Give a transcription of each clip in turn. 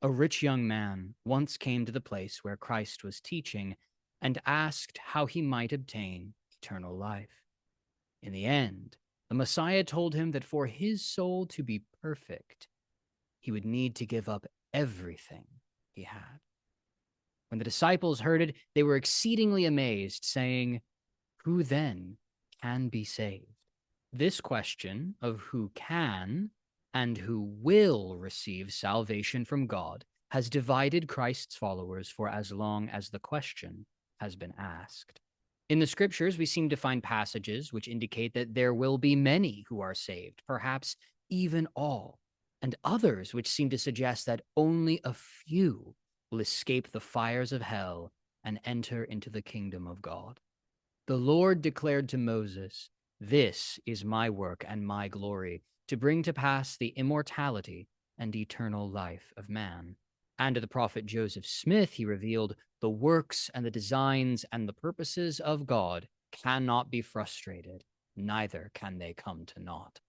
A rich young man once came to the place where Christ was teaching and asked how he might obtain eternal life. In the end, the Messiah told him that for his soul to be perfect, he would need to give up everything he had. When the disciples heard it, they were exceedingly amazed, saying, "Who then can be saved?" This question of who can and who will receive salvation from God has divided Christ's followers for as long as the question has been asked. In the scriptures, we seem to find passages which indicate that there will be many who are saved, perhaps even all, and others which seem to suggest that only a few will escape the fires of hell and enter into the kingdom of God. The Lord declared to Moses, "This is my work and my glory, to bring to pass the immortality and eternal life of man." And to the prophet Joseph Smith, he revealed, "The works and the designs and the purposes of God cannot be frustrated, neither can they come to naught."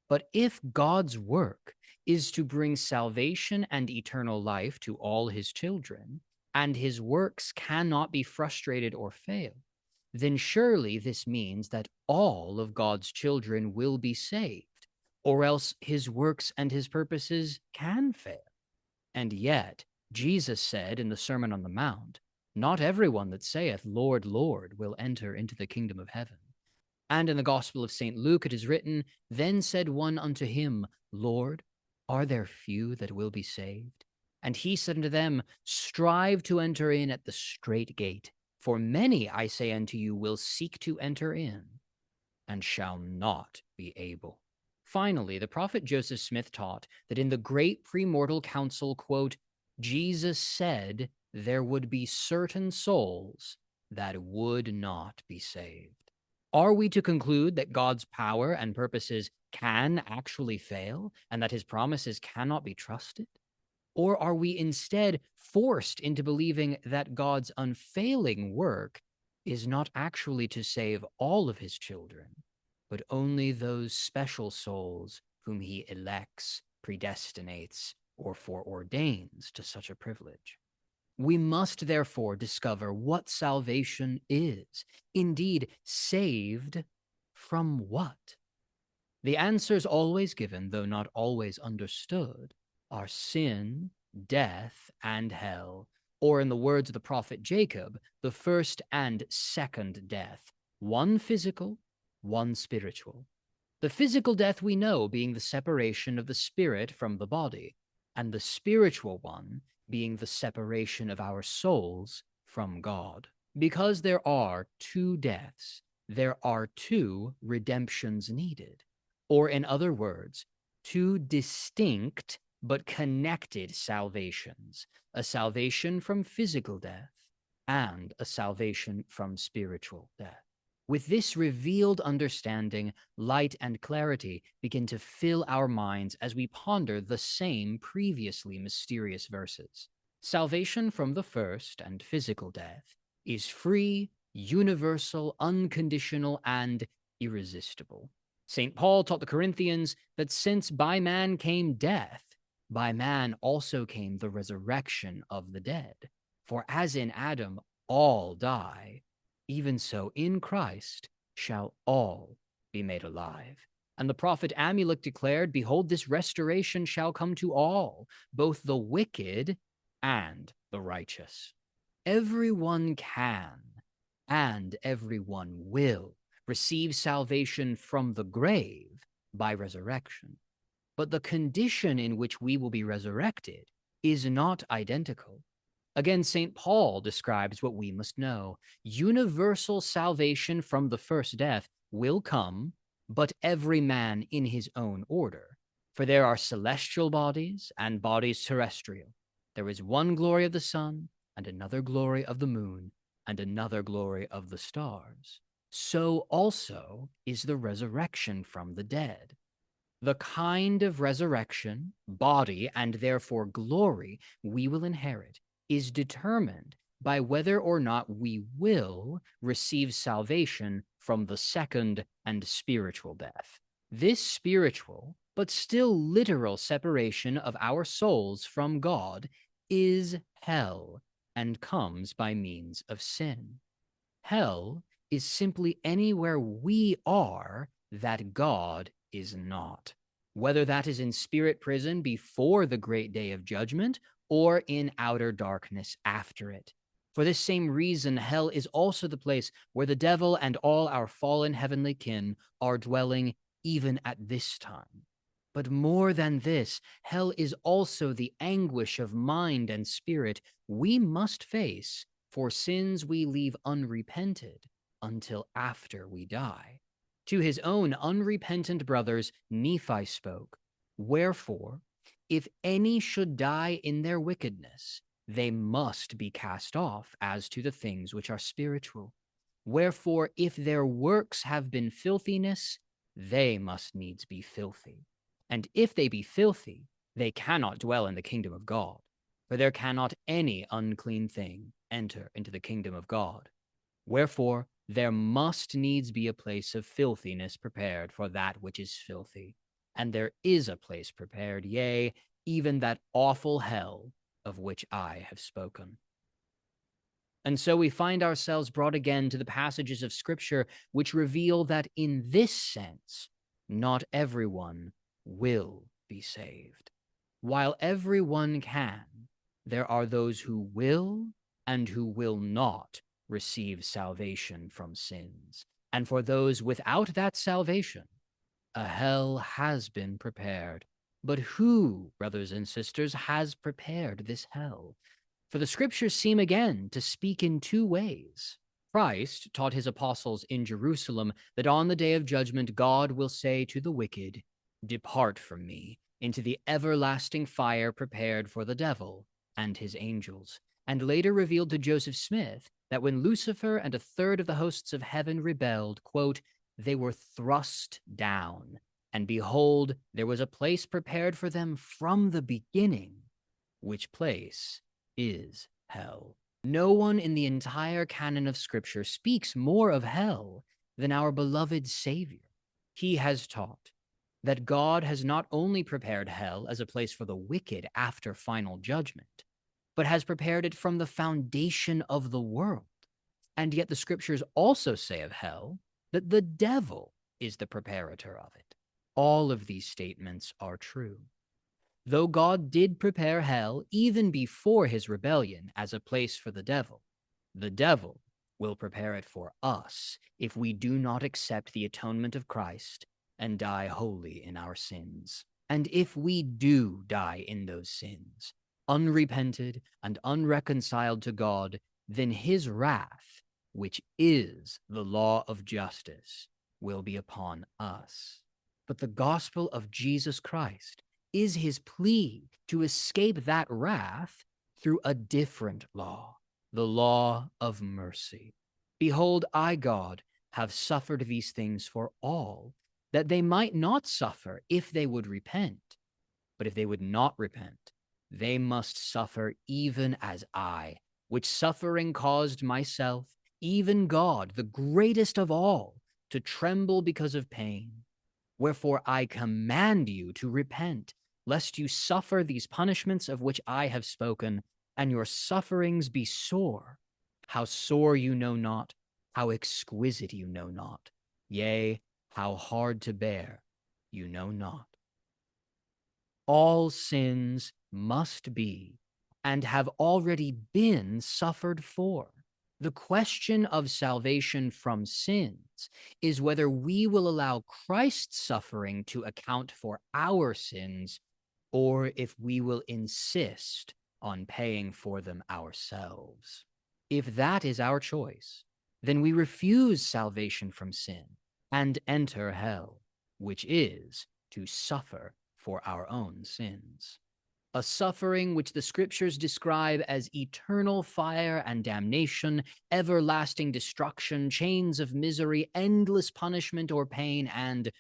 But if God's work is to bring salvation and eternal life to all his children, and his works cannot be frustrated or fail, then surely this means that all of God's children will be saved, or else his works and his purposes can fail. And yet, Jesus said in the Sermon on the Mount, "Not everyone that saith, Lord, Lord, will enter into the kingdom of heaven." And in the Gospel of St. Luke it is written, "Then said one unto him, Lord, are there few that will be saved? And he said unto them, Strive to enter in at the strait gate. For many, I say unto you, will seek to enter in, and shall not be able." Finally, the prophet Joseph Smith taught that in the great premortal council, quote, "Jesus said there would be certain souls that would not be saved." Are we to conclude that God's power and purposes can actually fail, and that his promises cannot be trusted? Or are we instead forced into believing that God's unfailing work is not actually to save all of his children, but only those special souls whom he elects, predestinates, or foreordains to such a privilege? We must therefore discover what salvation is. Indeed, saved from what? The answers always given, though not always understood, are sin, death, and hell, or in the words of the prophet Jacob, the first and second death, one physical, one spiritual. The physical death we know being the separation of the spirit from the body, and the spiritual one being the separation of our souls from God. Because there are two deaths, there are two redemptions needed. Or in other words, two distinct but connected salvations, a salvation from physical death and a salvation from spiritual death. With this revealed understanding, light and clarity begin to fill our minds as we ponder the same previously mysterious verses. Salvation from the first and physical death is free, universal, unconditional, and irresistible. St. Paul taught the Corinthians that since by man came death, by man also came the resurrection of the dead. For as in Adam all die, even so in Christ shall all be made alive. And the prophet Amulek declared, "Behold, this restoration shall come to all, both the wicked and the righteous." Everyone can and everyone will receive salvation from the grave by resurrection. But the condition in which we will be resurrected is not identical. Again, St. Paul describes what we must know. Universal salvation from the first death will come, but every man in his own order. For there are celestial bodies and bodies terrestrial. There is one glory of the sun, and another glory of the moon, and another glory of the stars. So also is the resurrection from the dead. The kind of resurrection, body, and therefore glory we will inherit is determined by whether or not we will receive salvation from the second and spiritual death. This spiritual, but still literal separation of our souls from God is hell and comes by means of sin. Hell is simply anywhere we are that God is not, whether that is in spirit prison before the great day of judgment or in outer darkness after it. For this same reason, hell is also the place where the devil and all our fallen heavenly kin are dwelling even at this time. But more than this, hell is also the anguish of mind and spirit we must face for sins we leave unrepented until after we die. To his own unrepentant brothers, Nephi spoke, "Wherefore, if any should die in their wickedness, they must be cast off as to the things which are spiritual. Wherefore, if their works have been filthiness, they must needs be filthy. And if they be filthy, they cannot dwell in the kingdom of God. For there cannot any unclean thing enter into the kingdom of God. Wherefore, there must needs be a place of filthiness prepared for that which is filthy. And there is a place prepared, yea, even that awful hell of which I have spoken." And so we find ourselves brought again to the passages of Scripture which reveal that in this sense, not everyone will be saved. While everyone can, there are those who will and who will not receive salvation from sins. And for those without that salvation, a hell has been prepared. But who, brothers and sisters, has prepared this hell? For the scriptures seem again to speak in two ways. Christ taught his apostles in Jerusalem that on the day of judgment, God will say to the wicked, "Depart from me into the everlasting fire prepared for the devil and his angels," and later revealed to Joseph Smith that when Lucifer and a third of the hosts of heaven rebelled, quote, "they were thrust down, and behold, there was a place prepared for them from the beginning, which place is hell." No one in the entire canon of Scripture speaks more of hell than our beloved Savior. He has taught that God has not only prepared hell as a place for the wicked after final judgment, but has prepared it from the foundation of the world. And yet the scriptures also say of hell that the devil is the preparator of it. All of these statements are true. Though God did prepare hell even before his rebellion as a place for the devil will prepare it for us if we do not accept the atonement of Christ and die wholly in our sins. And if we do die in those sins, unrepented and unreconciled to God, then his wrath, which is the law of justice, will be upon us. But the gospel of Jesus Christ is his plea to escape that wrath through a different law, the law of mercy. "Behold, I, God, have suffered these things for all, that they might not suffer if they would repent. But if they would not repent, they must suffer even as I, which suffering caused myself, even God, the greatest of all, to tremble because of pain. Wherefore I command you to repent, lest you suffer these punishments of which I have spoken, and your sufferings be sore. How sore you know not, how exquisite you know not, yea, how hard to bear you know not." All sins must be and have already been suffered for. The question of salvation from sins is whether we will allow Christ's suffering to account for our sins, or if we will insist on paying for them ourselves. If that is our choice, then we refuse salvation from sin and enter hell, which is to suffer for our own sins. A suffering which the scriptures describe as eternal fire and damnation, everlasting destruction, chains of misery, endless punishment or pain, and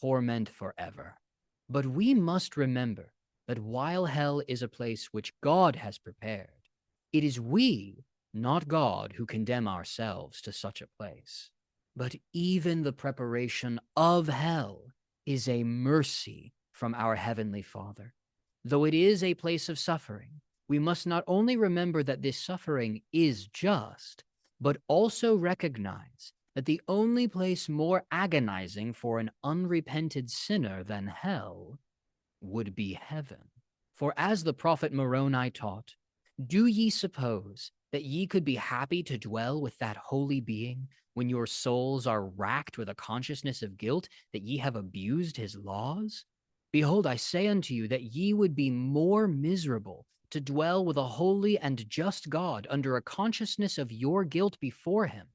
torment forever. But we must remember that while hell is a place which God has prepared, it is we, not God, who condemn ourselves to such a place. But even the preparation of hell is a mercy from our Heavenly Father. Though it is a place of suffering, we must not only remember that this suffering is just, but also recognize that the only place more agonizing for an unrepented sinner than hell would be heaven. For as the prophet Moroni taught, do ye suppose that ye could be happy to dwell with that holy being when your souls are racked with a consciousness of guilt that ye have abused his laws? Behold, I say unto you that ye would be more miserable to dwell with a holy and just God under a consciousness of your guilt before him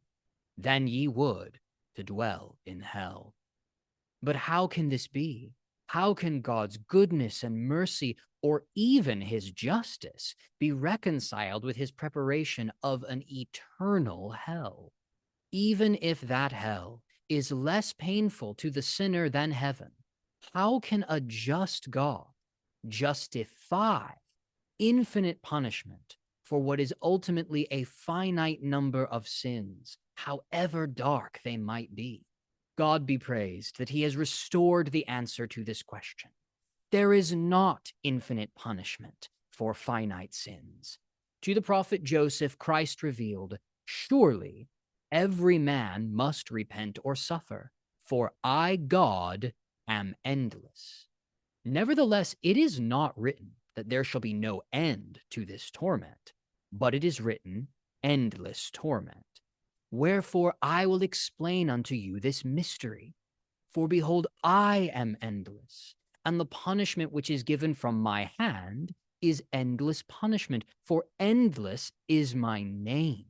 than ye would to dwell in hell. But how can this be? How can God's goodness and mercy, or even his justice, be reconciled with his preparation of an eternal hell? Even if that hell is less painful to the sinner than heaven, how can a just God justify infinite punishment for what is ultimately a finite number of sins, however dark they might be? God be praised that he has restored the answer to this question. There is not infinite punishment for finite sins. To the prophet Joseph, Christ revealed, surely every man must repent or suffer, for I, God, am endless. Nevertheless, it is not written that there shall be no end to this torment, but it is written, endless torment. Wherefore I will explain unto you this mystery. For behold, I am endless, and the punishment which is given from my hand is endless punishment, for endless is my name.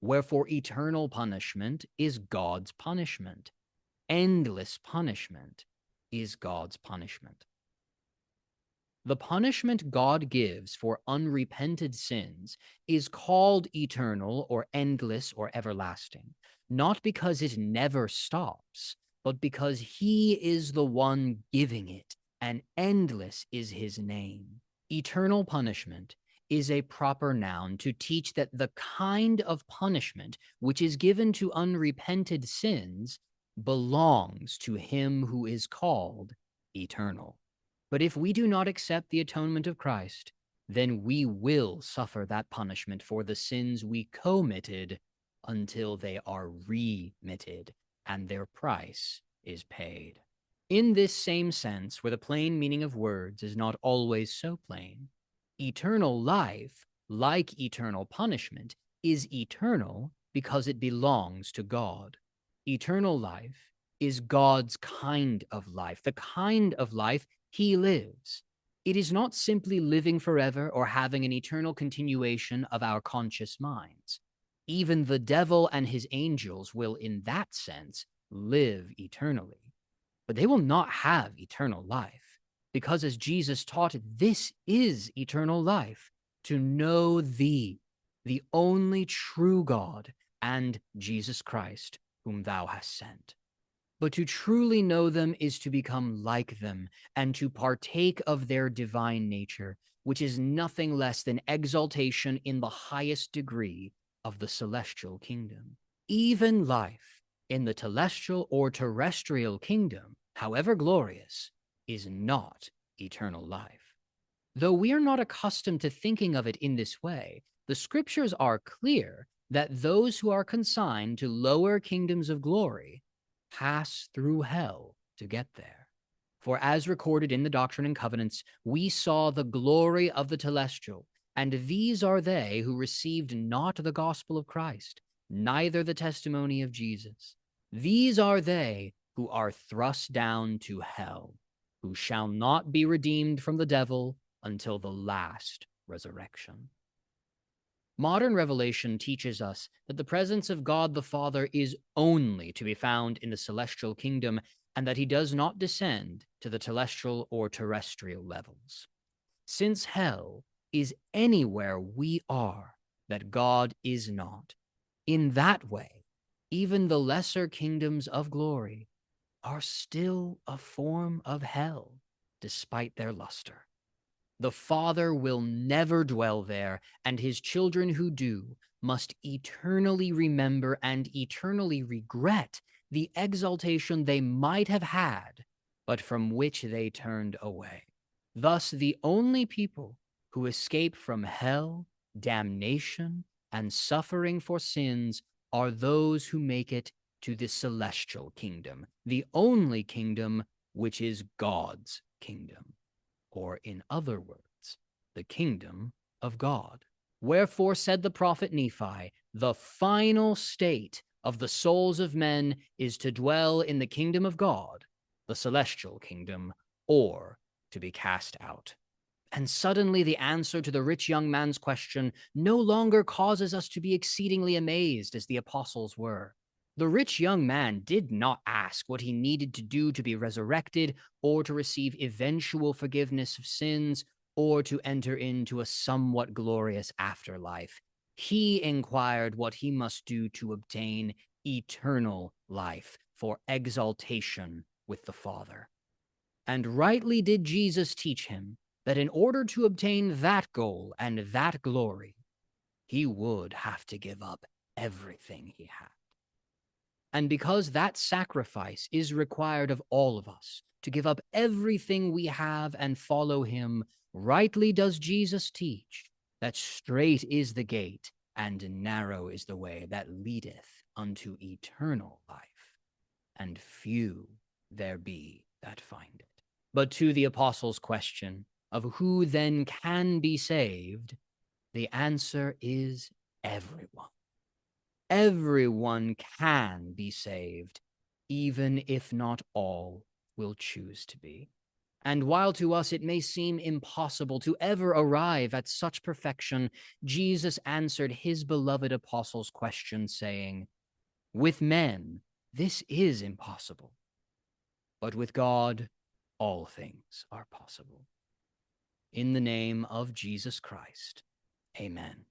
Wherefore eternal punishment is God's punishment. Endless punishment is God's punishment. The punishment God gives for unrepented sins is called eternal or endless or everlasting, not because it never stops, but because he is the one giving it, and endless is his name. Eternal punishment is a proper noun to teach that the kind of punishment which is given to unrepented sins belongs to him who is called eternal. But if we do not accept the atonement of Christ, then we will suffer that punishment for the sins we committed until they are remitted and their price is paid. In this same sense, where the plain meaning of words is not always so plain, eternal life, like eternal punishment, is eternal because it belongs to God. Eternal life is God's kind of life, the kind of life he lives. It is not simply living forever or having an eternal continuation of our conscious minds. Even the devil and his angels will, in that sense, live eternally. But they will not have eternal life, because as Jesus taught, this is eternal life, to know thee, the only true God, and Jesus Christ, whom thou hast sent. But to truly know them is to become like them and to partake of their divine nature, which is nothing less than exaltation in the highest degree of the celestial kingdom. Even life in the celestial or terrestrial kingdom, however glorious, is not eternal life. Though we are not accustomed to thinking of it in this way, the scriptures are clear that those who are consigned to lower kingdoms of glory pass through hell to get there. For as recorded in the Doctrine and Covenants, we saw the glory of the telestial, and these are they who received not the gospel of Christ, neither the testimony of Jesus. These are they who are thrust down to hell, who shall not be redeemed from the devil until the last resurrection. Modern revelation teaches us that the presence of God the Father is only to be found in the celestial kingdom, and that he does not descend to the telestial or terrestrial levels. Since hell is anywhere we are that God is not, in that way, even the lesser kingdoms of glory are still a form of hell, despite their luster. The Father will never dwell there, and his children who do must eternally remember and eternally regret the exaltation they might have had, but from which they turned away. Thus, the only people who escape from hell, damnation, and suffering for sins are those who make it to the celestial kingdom, the only kingdom which is God's kingdom, or in other words, the kingdom of God. Wherefore said the prophet Nephi, the final state of the souls of men is to dwell in the kingdom of God, the celestial kingdom, or to be cast out. And suddenly the answer to the rich young man's question no longer causes us to be exceedingly amazed as the apostles were. The rich young man did not ask what he needed to do to be resurrected or to receive eventual forgiveness of sins or to enter into a somewhat glorious afterlife. He inquired what he must do to obtain eternal life for exaltation with the Father. And rightly did Jesus teach him that in order to obtain that goal and that glory, he would have to give up everything he had. And because that sacrifice is required of all of us, to give up everything we have and follow him, rightly does Jesus teach that straight is the gate and narrow is the way that leadeth unto eternal life, and few there be that find it. But to the apostles' question of who then can be saved, the answer is everyone. Everyone can be saved, even if not all will choose to be. And while to us it may seem impossible to ever arrive at such perfection, Jesus answered his beloved apostles' question, saying, with men, this is impossible, but with God, all things are possible. In the name of Jesus Christ, amen.